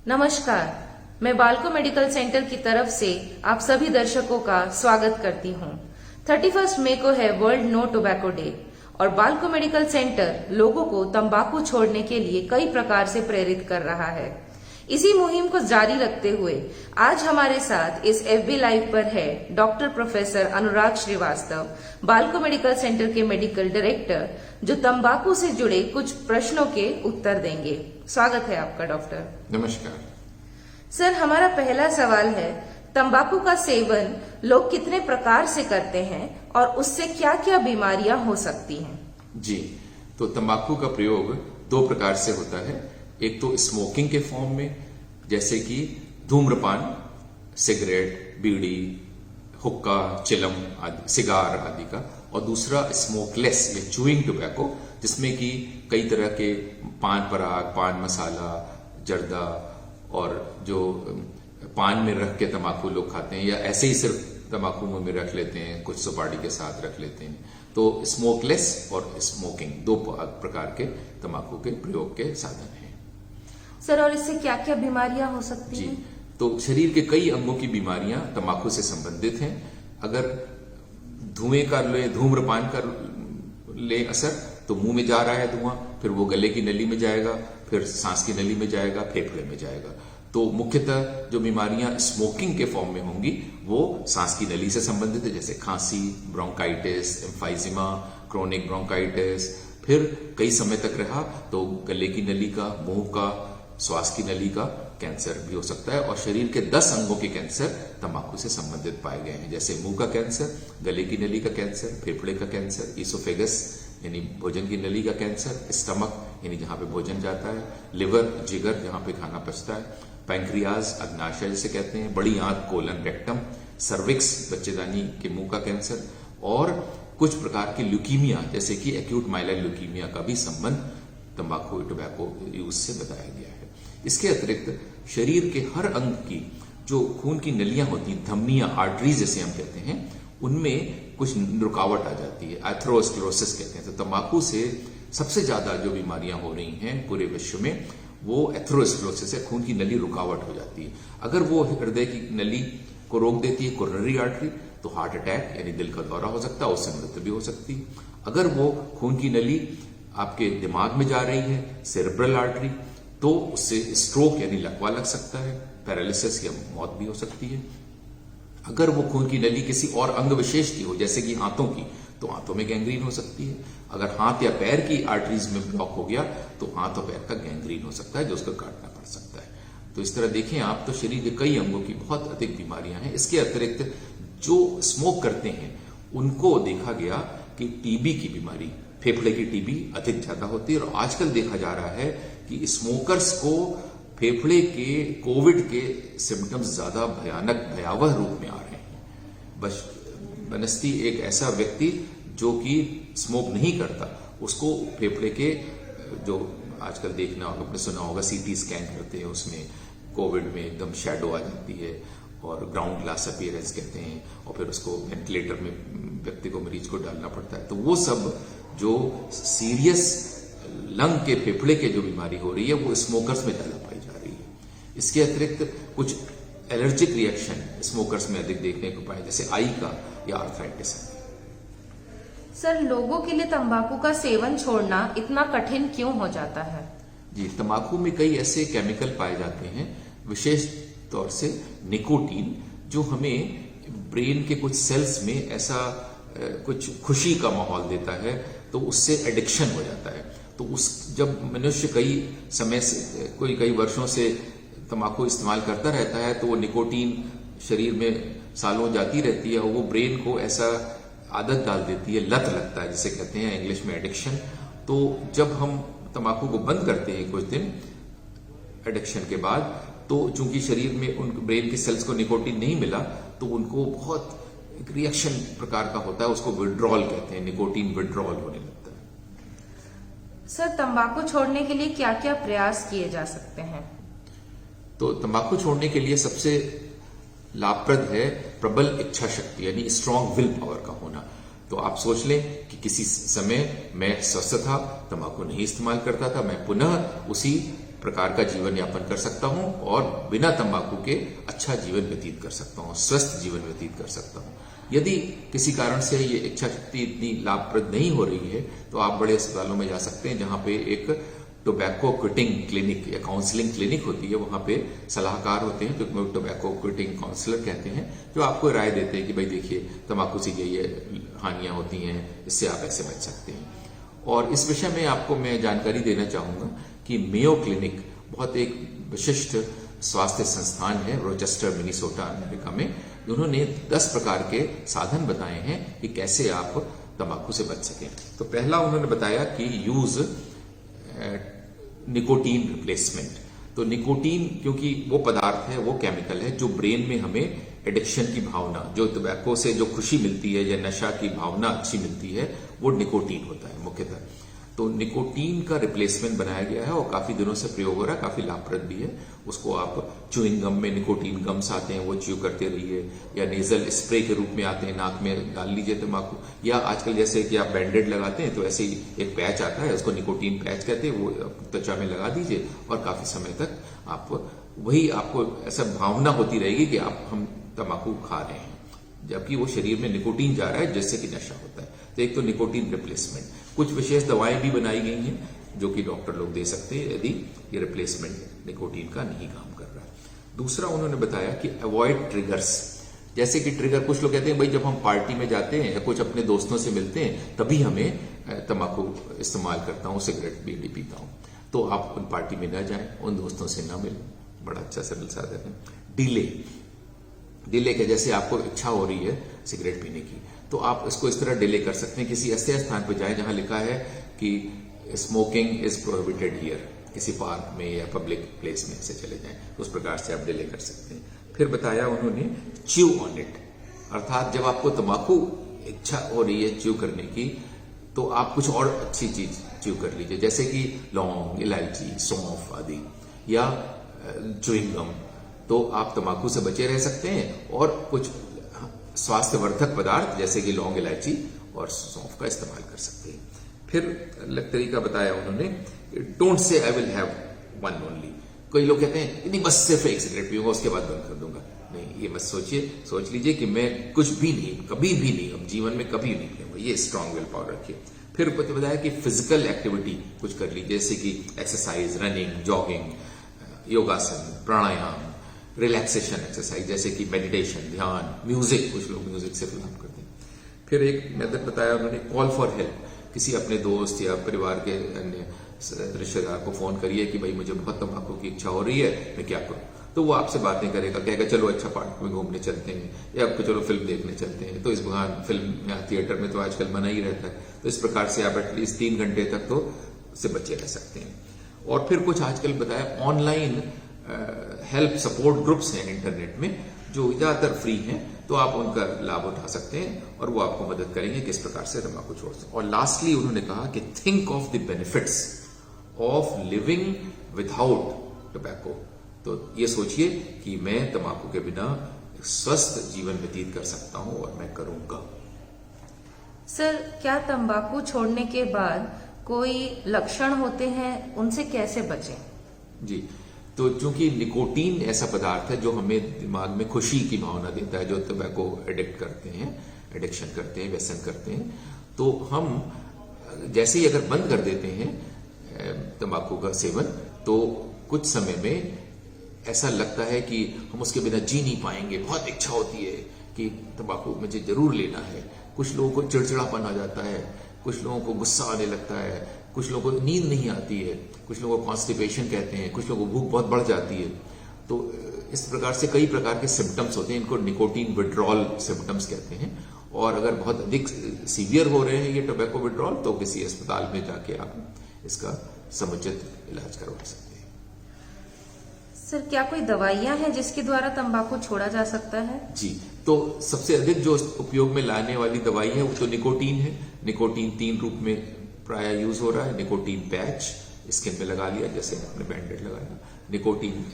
नमस्कार, मैं Balco medical centre की तरफ से आप सभी दर्शकों का स्वागत करती हूँ। 31 मई को है वर्ल्ड नो टोबैको डे और बाल्को मेडिकल सेंटर लोगों को तंबाकू छोड़ने के लिए कई प्रकार से प्रेरित कर रहा है। इसी मुहिम को जारी रखते हुए आज हमारे साथ इस FB लाइव पर है डॉक्टर प्रोफेसर अनुराग श्रीवास्तव, बाल्को मेडिकल सेंटर के मेडिकल डायरेक्टर, जो तंबाकू से जुड़े कुछ प्रश्नों के उत्तर देंगे। स्वागत है आपका डॉक्टर। नमस्कार सर, हमारा पहला सवाल है, तंबाकू का सेवन लोग कितने प्रकार से करते हैं और उससे क्या क्या बीमारियां हो सकती हैं? जी, तो तंबाकू का प्रयोग दो प्रकार से होता है। एक तो स्मोकिंग के फॉर्म में, जैसे कि धूम्रपान, सिगरेट, बीड़ी, हुक्का, चिलम आदि, सिगार आदि का, और दूसरा स्मोकलेस या चूइंग टोबैको, जिसमें कि कई तरह के पान पराग, पान मसाला, जर्दा और जो पान में रख के तंबाकू लोग खाते हैं या ऐसे ही सिर्फ तंबाकू मुंह में रख लेते हैं, कुछ सुपारी के साथ रख लेते हैं। तो स्मोकलेस और स्मोकिंग दो प्रकार के तंबाकू के प्रयोग के साधन हैं। सर, और इससे क्या क्या बीमारियां हो सकती हैं? तो शरीर के कई अंगों की बीमारियां तंबाकू से संबंधित हैं। अगर धुएं का ले, धूम्रपान का ले असर, तो मुंह में जा रहा है धुआं, फिर वो गले की नली में जाएगा, फिर सांस की नली में जाएगा, फेफड़े में जाएगा। तो मुख्यतः जो बीमारियां स्मोकिंग के फॉर्म में होंगी वो सांस की नली से संबंधित है, जैसे खांसी, ब्रोंकाइटिस, एम्फाइजिमा, क्रोनिक ब्रोंकाइटिस। फिर कई समय तक रहा तो गले की नली का, मुंह का, श्वास की नली का कैंसर भी हो सकता है। और शरीर के 10 अंगों के कैंसर तंबाकू से संबंधित पाए गए हैं, जैसे मुंह का कैंसर, गले की नली का कैंसर, फेफड़े का कैंसर, ईसोफेगस यानी भोजन की नली का कैंसर, स्टमक यानी जहां पे भोजन जाता है, लिवर, जिगर जहां पे खाना पचता है, पैंक्रियाज, अग्नाशय जिसे कहते हैं, बड़ी आंत, कोलन, रेक्टम, सर्विक्स बच्चेदानी के मुंह का कैंसर, और कुछ प्रकार की ल्यूकीमिया जैसे कि एक्यूट माइलाइल ल्यूकीमिया का भी संबंध तंबाकू टोबैको यूज से बताया गया है। इसके अतिरिक्त शरीर के हर अंग की जो खून की नलियां होती हैं, धमनियां, आर्टरीज जैसे हम कहते हैं, उनमें कुछ रुकावट आ जाती है, एथेरोस्क्लेरोसिस कहते हैं। तो तंबाकू से सबसे ज्यादा जो बीमारियां हो रही हैं पूरे विश्व में वो एथेरोस्क्लेरोसिस है, खून की नली रुकावट हो जाती है। अगर वो हृदय की नली को रोक देती है, कोरोनरी आर्टरी, तो हार्ट अटैक यानी दिल का दौरा हो सकता है, उससे मृत्यु भी हो सकती है। अगर वो खून की नली आपके दिमाग में जा रही है, सेरेब्रल आर्टरी, तो उससे स्ट्रोक यानी लकवा लग सकता है, पैरालिसिस या मौत भी हो सकती है। अगर वो खून की नली किसी और अंग विशेष की हो, जैसे कि हाथों की, तो हाथों में गैंग्रीन हो सकती है। अगर हाथ या पैर की आर्टरीज में ब्लॉक हो गया तो हाथ और पैर का गैंग्रीन हो सकता है, जो उसको काटना पड़ सकता है। तो इस तरह देखें आप, तो शरीर के कई अंगों की बहुत अधिक बीमारियां हैं। इसके अतिरिक्त जो स्मोक करते हैं उनको देखा गया कि टीबी की बीमारी, फेफड़े की टीबी अधिक ज्यादा होती है। और आजकल देखा जा रहा है कि स्मोकर्स को फेफड़े के कोविड के सिम्टम्स ज्यादा भयावह रूप में आ रहे हैं। बस बनस्ती एक ऐसा व्यक्ति जो कि स्मोक नहीं करता, उसको फेफड़े के जो आजकल देखना होगा, आपने सुना होगा, सीटी स्कैन करते हैं, उसमें कोविड में एकदम शैडो आ जाती है और ग्राउंड ग्लास अपीयरेंस कहते हैं, और फिर उसको वेंटिलेटर में व्यक्ति को, मरीज को डालना पड़ता है। तो वो सब जो सीरियस लंग के, फेफड़े के जो बीमारी हो रही है वो स्मोकर्स में ज्यादा पाई जा रही है। इसके अतिरिक्त कुछ एलर्जिक रिएक्शन स्मोकर्स में अधिक देखने को पाए, जैसे आई का या आर्थराइटिस। सर, लोगों के लिए तंबाकू का सेवन छोड़ना इतना कठिन क्यों हो जाता है? जी, तंबाकू में कई ऐसे केमिकल पाए जाते हैं, विशेष तौर से निकोटीन, जो हमें ब्रेन के कुछ सेल्स में ऐसा कुछ खुशी का माहौल देता है, तो उससे एडिक्शन हो जाता है। तो जब मनुष्य कई समय से, कई वर्षों से तंबाकू इस्तेमाल करता रहता है, तो वो निकोटीन शरीर में सालों जाती रहती है और वो ब्रेन को ऐसा आदत डाल देती है, लत लगता है जिसे कहते हैं इंग्लिश में एडिक्शन। तो जब हम तंबाकू को बंद करते हैं कुछ दिन एडिक्शन के बाद, तो चूंकि शरीर में उन ब्रेन की सेल्स को निकोटीन नहीं मिला, तो उनको बहुत एक रिएक्शन प्रकार का होता है, उसको विड्रॉल कहते हैं, निकोटीन विड्रॉल होने लगता है। सर, तंबाकू छोड़ने के लिए क्या क्या प्रयास किए जा सकते हैं? तो तंबाकू छोड़ने के लिए सबसे लाभप्रद है प्रबल इच्छा शक्ति, यानी स्ट्रांग विल पावर का होना। तो आप सोच लें कि किसी समय मैं स्वस्थ था, तंबाकू नहीं इस्तेमाल करता था, मैं पुनः उसी प्रकार का जीवन यापन कर सकता हूं और बिना तंबाकू के अच्छा जीवन व्यतीत कर सकता हूं, स्वस्थ जीवन व्यतीत कर सकता हूं। यदि किसी कारण से ये इच्छा शक्ति इतनी लाभप्रद नहीं हो रही है तो आप बड़े अस्पतालों में जा सकते हैं जहां पे एक टोबैको क्विटिंग क्लिनिक या काउंसलिंग क्लिनिक होती है। वहां पे सलाहकार होते हैं जो टोबैको क्विटिंग काउंसलर कहते हैं, जो आपको राय देते हैं कि भाई देखिए तंबाकू से ये हानियां होती हैं, इससे आप ऐसे बच सकते हैं। और इस विषय में आपको मैं जानकारी देना चाहूंगा कि मेयो क्लिनिक बहुत एक विशिष्ट स्वास्थ्य संस्थान है रोचेस्टर मिनीसोटा अमेरिका में। उन्होंने 10 प्रकार के साधन बताए हैं कि कैसे आप तंबाकू से बच सकें। तो पहला उन्होंने बताया कि यूज निकोटीन रिप्लेसमेंट। तो निकोटीन क्योंकि वो पदार्थ है, वो केमिकल है जो ब्रेन में हमें एडिक्शन की भावना, जो टबैको से जो खुशी मिलती है या नशा की भावना अच्छी मिलती है, वो निकोटीन होता है मुख्यतः। तो निकोटीन का रिप्लेसमेंट बनाया गया है और काफी दिनों से प्रयोग हो रहा है, काफी लाभप्रद भी है। उसको आप च्यूइंग गम में निकोटीन गम्स आते हैं, वो च्यू करते रहिए, या नेजल स्प्रे के रूप में आते हैं, नाक में डाल लीजिए तंबाकू, या आजकल जैसे कि आप बैंडेड लगाते हैं तो ऐसे ही एक पैच आता है, उसको निकोटीन पैच कहते हैं, वो त्वचा में लगा दीजिए और काफी समय तक आप वही आपको ऐसा भावना होती रहेगी कि आप हम तंबाकू खा रहे हैं, जबकि वो शरीर में निकोटीन जा रहा है जिससे कि नशा होता है। तो एक तो निकोटीन रिप्लेसमेंट। कुछ विशेष दवाएं भी बनाई गई हैं जो कि डॉक्टर लोग दे सकते हैं यदि ये रिप्लेसमेंट निकोटीन का नहीं काम कर रहा है। दूसरा उन्होंने बताया कि अवॉइड ट्रिगर्स। जैसे कि ट्रिगर, कुछ लोग कहते हैं भाई जब हम पार्टी में जाते हैं या कुछ अपने दोस्तों से मिलते हैं तभी हमें तंबाकू इस्तेमाल करता हूं, सिगरेट बीड़ी पीता हूं। तो आप उन पार्टी में न जाएं, उन दोस्तों से न मिलें। बड़ा अच्छा सरल साधन है। डिले के जैसे आपको इच्छा हो रही है सिगरेट पीने की, तो आप इसको इस तरह डिले कर सकते हैं। किसी ऐसे स्थान पर जाएं जहां लिखा है कि स्मोकिंग इज प्रोहिबिटेड हियर, किसी पार्क में या पब्लिक प्लेस में से चले जाएं, तो उस प्रकार से आप डिले कर सकते हैं। फिर बताया उन्होंने च्यू ऑन इट, अर्थात जब आपको तंबाकू इच्छा हो रही है च्यू करने की तो आप कुछ और अच्छी चीज च्यू कर लीजिए, जैसे कि लौंग, इलायची, सौंफ आदि, या च्यूइंग गम। तो आप तंबाकू से बचे रह सकते हैं और कुछ स्वास्थ्यवर्धक पदार्थ जैसे कि लौंग, इलायची और सौंफ का इस्तेमाल कर सकते हैं। फिर अलग तरीका बताया उन्होंने, don't say I will have one only. कई लोग कहते हैं नहीं बस सिर्फ एक सिगरेट पीऊंगा उसके बाद बंद कर दूंगा। नहीं, ये मत सोचिए, सोच लीजिए कि मैं कुछ भी नहीं, कभी भी नहीं, अब जीवन में कभी नहीं पीऊंगा। ये स्ट्रांग विल पावर रखिए। फिर बताया कि फिजिकल एक्टिविटी कुछ कर लीजिए, जैसे कि एक्सरसाइज, रनिंग, जॉगिंग, योगासन, प्राणायाम, रिलैक्सेशन एक्सरसाइज जैसे कि मेडिटेशन, ध्यान, म्यूजिक, कुछ लोग म्यूजिक से लाभ करते हैं। फिर एक मेथड बताया उन्होंने, कॉल फॉर हेल्प। किसी अपने दोस्त या परिवार के अन्य रिश्तेदार को फोन करिए कि भाई मुझे बहुत तंबाकू की इच्छा हो रही है, मैं क्या करूं। तो वो आपसे बातें करेगा, कहेगा चलो अच्छा पार्क में घूमने चलते हैं, या आपको चलो फिल्म देखने चलते हैं। तो इस बहाने फिल्म या थिएटर में तो आजकल मना ही रहता है, तो इस प्रकार से आप एटलीस्ट 3 घंटे तक तो उससे बचे रह सकते हैं। और फिर कुछ आजकल बताया ऑनलाइन हेल्प सपोर्ट ग्रुप्स हैं इंटरनेट में जो ज्यादातर फ्री हैं, तो आप उनका लाभ उठा सकते हैं और वो आपको मदद करेंगे किस प्रकार से तंबाकू छोड़ सकते। और लास्टली उन्होंने कहा कि think of the benefits of living without tobacco. तो ये सोचिए कि मैं तंबाकू के बिना स्वस्थ जीवन व्यतीत कर सकता हूं और मैं करूंगा। सर, क्या तंबाकू छोड़ने के बाद कोई लक्षण होते हैं, उनसे कैसे बचें? जी, तो चूंकि निकोटीन ऐसा पदार्थ है जो हमें दिमाग में खुशी की भावना देता है, जो टोबैको एडिक्ट करते हैं, एडिक्शन करते हैं, व्यसन करते हैं, तो हम जैसे ही अगर बंद कर देते हैं तंबाकू का सेवन, तो कुछ समय में ऐसा लगता है कि हम उसके बिना जी नहीं पाएंगे। बहुत इच्छा होती है कि तंबाकू मुझे जरूर लेना है। कुछ लोगों को चिड़चिड़ापन आ जाता है, कुछ लोगों को गुस्सा आने लगता है, कुछ लोगों को नींद नहीं आती है, कुछ लोगों को कॉन्स्टिपेशन कहते हैं, कुछ लोगों को भूख बहुत बढ़ जाती है। तो इस प्रकार से कई प्रकार के सिम्टम्स होते हैं, इनको निकोटीन विड्रॉल सिम्टम्स कहते हैं। और अगर बहुत अधिक सीवियर हो रहे हैं ये टोबैको विड्रॉल, तो किसी अस्पताल में जाके आप इसका समुचित इलाज करवा सकते हैं। सर, क्या कोई दवाइयां हैं जिसके द्वारा तंबाकू छोड़ा जा सकता है? जी, तो सबसे अधिक जो उपयोग में लाने वाली दवाई है वो तो निकोटीन है। निकोटीन 3 रूप में प्राय यूज हो रहा है। निकोटीन पैच स्किन पे लगा लिया, जैसे आपने बैंडेड लगाया। निकोटीन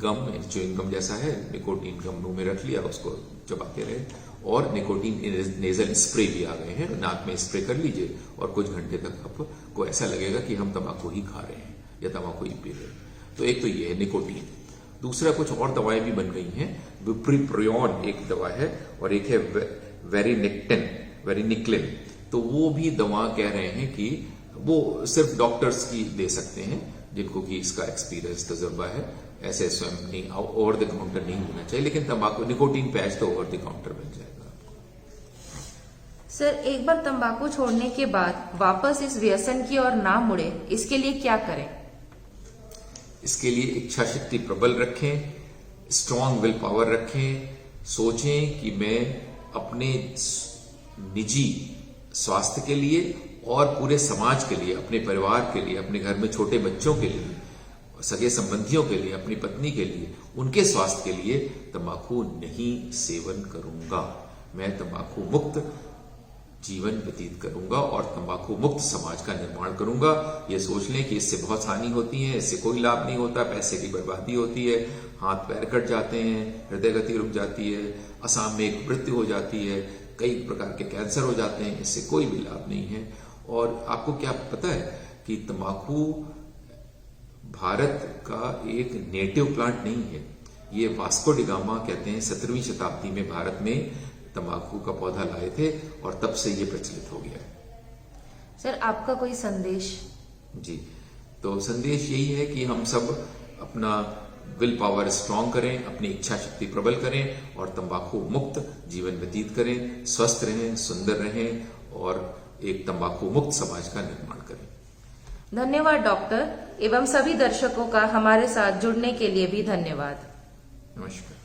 गम, च्यूइंग गम जैसा है, निकोटीन गम मुंह में रख लिया, उसको चबाते रहे। और निकोटीन नेजल स्प्रे भी आ गए हैं, नाक में स्प्रे कर लीजिए और कुछ घंटे तक आपको ऐसा लगेगा कि हम तंबाकू ही खा रहे हैं या तंबाकू ही पी रहे हैं। तो एक तो ये है निकोटीन। दूसरा कुछ और दवाएं भी बन गई हैं। विप्रिप्रियोन एक दवा है और एक है वेरिनिक्लिन। तो वो भी दवा कह रहे हैं कि वो सिर्फ डॉक्टर्स की दे सकते हैं जिनको कि इसका एक्सपीरियंस तजुर्बा है। ऐसे स्वयं नहीं, ओवर द काउंटर नहीं होना चाहिए, लेकिन तंबाकू निकोटीन पैच तो ओवर द काउंटर मिल जाएगा। सर, एक बार तंबाकू छोड़ने के बाद वापस इस व्यसन की ओर ना मुड़े, इसके लिए क्या करें? इसके लिए इच्छा शक्ति प्रबल रखें, स्ट्रांग विल पावर रखें, सोचें कि मैं अपने निजी स्वास्थ्य के लिए और पूरे समाज के लिए, अपने परिवार के लिए, अपने घर में छोटे बच्चों के लिए, सगे संबंधियों के लिए, अपनी पत्नी के लिए, उनके स्वास्थ्य के लिए तंबाकू नहीं सेवन करूंगा। मैं तंबाकू मुक्त जीवन व्यतीत करूंगा और तंबाकू मुक्त समाज का निर्माण करूंगा। ये सोच लें कि इससे बहुत हानि होती है, इससे कोई लाभ नहीं होता, पैसे की बर्बादी होती है, हाथ पैर कट जाते हैं, हृदय गति रुक जाती है, असामयिक मृत्यु हो जाती है, कई प्रकार के कैंसर हो जाते हैं, इससे कोई भी लाभ नहीं है। और आपको क्या पता है कि तंबाकू भारत का एक नेटिव प्लांट नहीं है। ये वास्को डी गामा कहते हैं 17वीं शताब्दी में भारत में तंबाकू का पौधा लाए थे और तब से ये प्रचलित हो गया है। सर, आपका कोई संदेश? जी, तो संदेश यही है कि हम सब अपना विल पावर स्ट्रांग करें, अपनी इच्छा शक्ति प्रबल करें और तंबाकू मुक्त जीवन व्यतीत करें, स्वस्थ रहें, सुंदर रहें और एक तंबाकू मुक्त समाज का निर्माण करें। धन्यवाद डॉक्टर, एवं सभी दर्शकों का हमारे साथ जुड़ने के लिए भी धन्यवाद। नमस्कार।